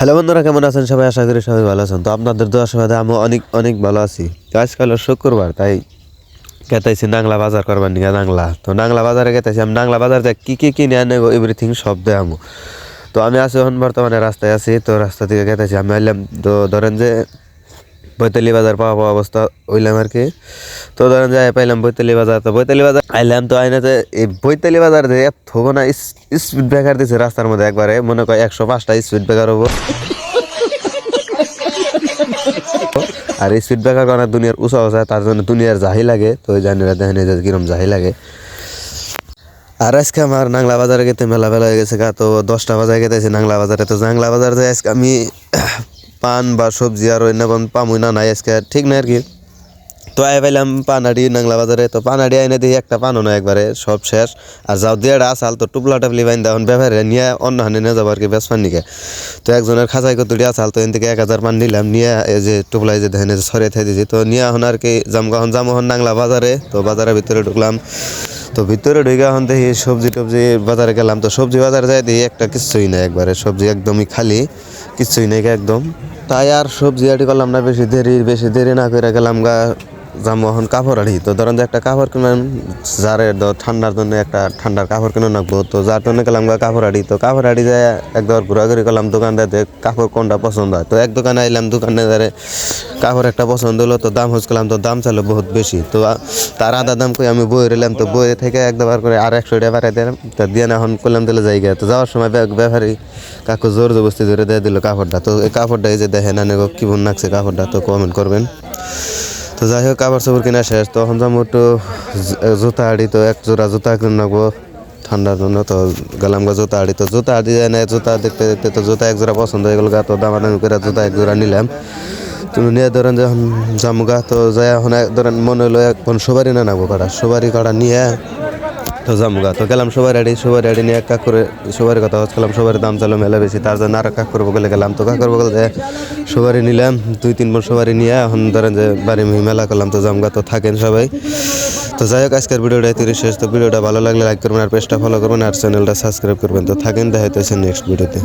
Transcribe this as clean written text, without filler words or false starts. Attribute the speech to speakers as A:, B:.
A: Hello বন্ধুরা, কেমন আছেন সবাই? আশা করি সবাই ভালো আছেন। তো আপনাদের দোয়ার সময় আমি অনেক অনেক ভালো আছি। তো আজকাল শুক্রবার, তাই গেতাইছি নাংলা বাজার করবার নিয়ে। নাংলা তো নাংলা বাজারে গেতাইছি। আমি নাংলা বাজার থেকে কি কিনে আনে এভরিথিং সব দেখামো। তো আমি আছি এখন বর্তমানে রাস্তায় আছি। তো রাস্তা থেকে গেতাইছি আমি আইলাম। তো ধরেন যে বৈতালি বাজার পাওয়া পাওয়া অবস্থা হইলাম আর কি। তো ধরেন যাই পাইলাম বৈতালি বাজার। তো বৈতালি বাজার আইলাম। তো আইনাতে এই বৈতালি বাজার যে এত না স্পিড ব্রেকার দিছে রাস্তার মধ্যে, একবারে মনে করে 105টা স্পিড ব্রেকার হবো। আর এই স্পিড ব্রেকার কারণে দুনিয়ার উঁচা উঁচা, তার জন্য দুনিয়ার জাহি লাগে। তো ওই জানি দেখেন যে কিরম জাহি লাগে। আর আজকে আমার নাংলা বাজারে গেতে মেলা বেলা হয়ে গেছে গা। তো 10টা বাজারে গেতেছি নাংলা বাজারে। তো নাংলা বাজার যাই আজকে আমি পান বা সবজি আর অন্য পামুই না নাই আজকে, ঠিক না আর কি। তো আই পাইলাম পানাড়ি নাংলা বাজারে। তো পানাড়ি আইনে দিয়ে একটা পানও না, একবারে সব শেষ। আর যাও দিয়ে আসাল তো টুপলা টাপলি বাইন দেওয়ান ব্যবহারে নিয়ে অন্য হানে নিয়ে যাবো আর কি বেশ নিকে। তো একজনের খাঁচাই কতুটি আসাল, তো এন থেকে 1000 পান নিলাম নিয়ে এই যে টুপলাই যে দেখেন সরিয়ে থাই দিয়েছি। তো নিয়ে এখন আর কি যামোহন নাংলা বাজারে। তো বাজারের ভিতরে ঢুকলাম। তো ভিতরে ঢুকে এখন দেখি সবজি টবজি বাজারে গেলাম। তো সবজি বাজারে যাই দেখি একটা কিছুই নাই, একবারে সবজি একদমই খালি, কিছুই নেই একদম। তাই আর সবজি আটি করলাম না, বেশি দেরি না করে গেলাম গা যাবো এখন কাপড় আড়ি। তো ধরেন যে একটা কাপড় কিনলাম, যারে ঠান্ডার জন্য একটা ঠান্ডার কাপড় কিনে রাখবো। তো যার জন্য গেলাম গা কাপড় আড়ি। তো কাপড় আড়ি যায় একবার ঘোরাঘুরি করলাম দোকানটাতে, কাপড় কোনটা পছন্দ হয়। তো এক দোকানে আইলাম, দোকানে যারে কাপড় একটা পছন্দ হলো। তো দাম হচ্ছিলাম, তো দাম চাইলো বহুত বেশি। তো তার আধা দাম কই আমি বই রইলাম। তো বই থেকে একবার করে আর 100 টাকা বাড়াই দিলাম। তো দিয়ে এখন করলাম দিলে জায়গা। তো যাওয়ার সময় ব্যাপারী কাকু জোর জবস্তি ধরে দিয়ে দিল কাপড়টা। তো এই কাপড়টা এই যে দেখেন কি বোন লাগছে কাপড়টা, তো কমেন্ট করবেন। তো যাই হোক কাপড় চাপড় কিনা শেষ। তখন যাবো একটু জুতা আড়ি। তো এক জোড়া জুতা কিনে রাখবো ঠান্ডার জন্য। তো গেলাম গা জুতা আড়ি। তো জুতা আড়ি যায় না, জুতা দেখতে দেখতে তো জুতা এক জোড়া পছন্দ হয়ে গেল গা। তো দামাদামি করে জুতা এক জোড়া নিলাম। তুমি নিয়ে ধরেন যখন জামুগা, তো যাই এখন ধরেন মনে হলো এখন সবারই না নাগবো কাটা, সবারই কাটা নিয়ে তো জামুগা। তো গেলাম সবাই আড়ি নিয়ে এক কাক করে সবারই কথা হচ্ছিলাম। সবার দাম চালো মেলা বেশি, তার জন্য আর কাক করবো বলে গেলাম। তো কাকুর বগল সবারই নিলাম 2-3 বোন সবারই নিয়ে এখন ধরেন যে বাড়ি মেলা করলাম। তো জামগা তো থাকেন সবাই। তো যাই হোক আজকের ভিডিওটা এতই শেষ। তো ভিডিওটা ভালো লাগলে লাইক করবেন, আর পেজটা ফলো করবেন, আর চ্যানেলটা সাবস্ক্রাইব করবেন। তো থাকেন, দেখা হইতেছে নেক্সট ভিডিওতে।